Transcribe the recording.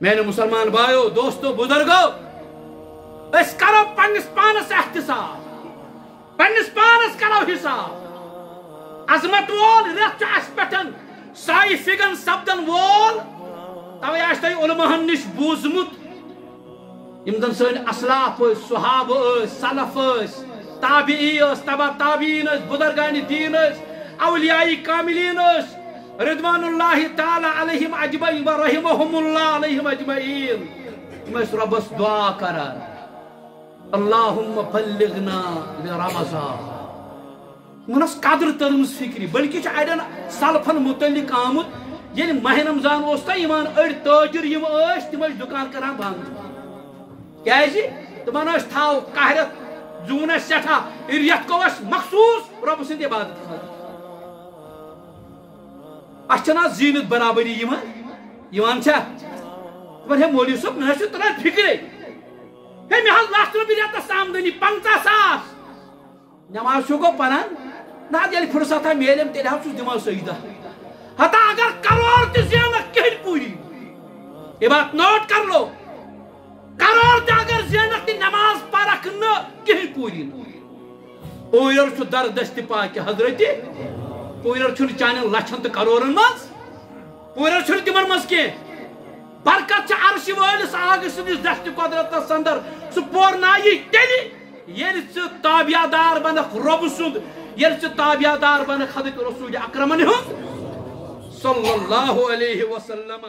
میرے مسلمان بھائیو دوستو بزرگو اس کرو پنس پانس احتساب پنس پانس کرو حساب عظمت وول رت اس پٹن سائی فگن سبدن وول توے آس تھی علماءن نش بوزمت یم زن سن اسلاف صحاب سلف تابعی تبع تابعین بزرگان دین اولیاء کاملین رضوان اللہ تعالی علیہم اجمعین و رحمہم اللہ علیہم اجمعین میں ربس دعا کران اللہم بلغنا لرمضان منس قدر ترمز فکری بلکہ اڑین سلفن متعلق آمت یل ماہ رمضان اس تا ایمان اڑ تاجر یم تم دکان کران بند کیازِ تمن تھاو قہرت زون سٹھا ریت کو مخصوص رب سند عبادت خاطر اچھنا زینت برابری یوان چھا تمن ہے مولوی صاحب نہ چھ تران فکرے ہے مے حال لاکھ رۄپیہِ ریتس آمدنی 50,000 نماز چھو گو پران نہ ییٚلہِ فرصت میلیم تیٚلہِ حظ چھُس دِوان سجدہ ہتا اگر کروڑ تہِ زینکھ کِہیٖنۍ پوٗری یہ بات نوٹ کر لو کروڑ تہِ اگر زینکھ تہِ نماز پرکھ نہٕ کِہیٖنۍ پوٗری نہٕ پوٗرر چھُ دردست پاکہِ حضرت پوٗرر چھُنہٕ چانٮ۪ن لچھن تہٕ کروڑن منٛز پوٗرر چھُنہٕ تِمن منٛز کینٛہہ برکت چھِ عرشہِ وٲلِس آگہٕ سٕنٛدِس دشتِ قۄدرتس اندر سُہ پورنایی تیٚلہِ ییٚلہِ ژٕ تابعدار بنکھ رۄبہٕ سُنٛد ییٚلہِ ژٕ تابعدار بنکھ حضرت رسول اکرمن ہُنٛد صلی اللہ علیہ وسلم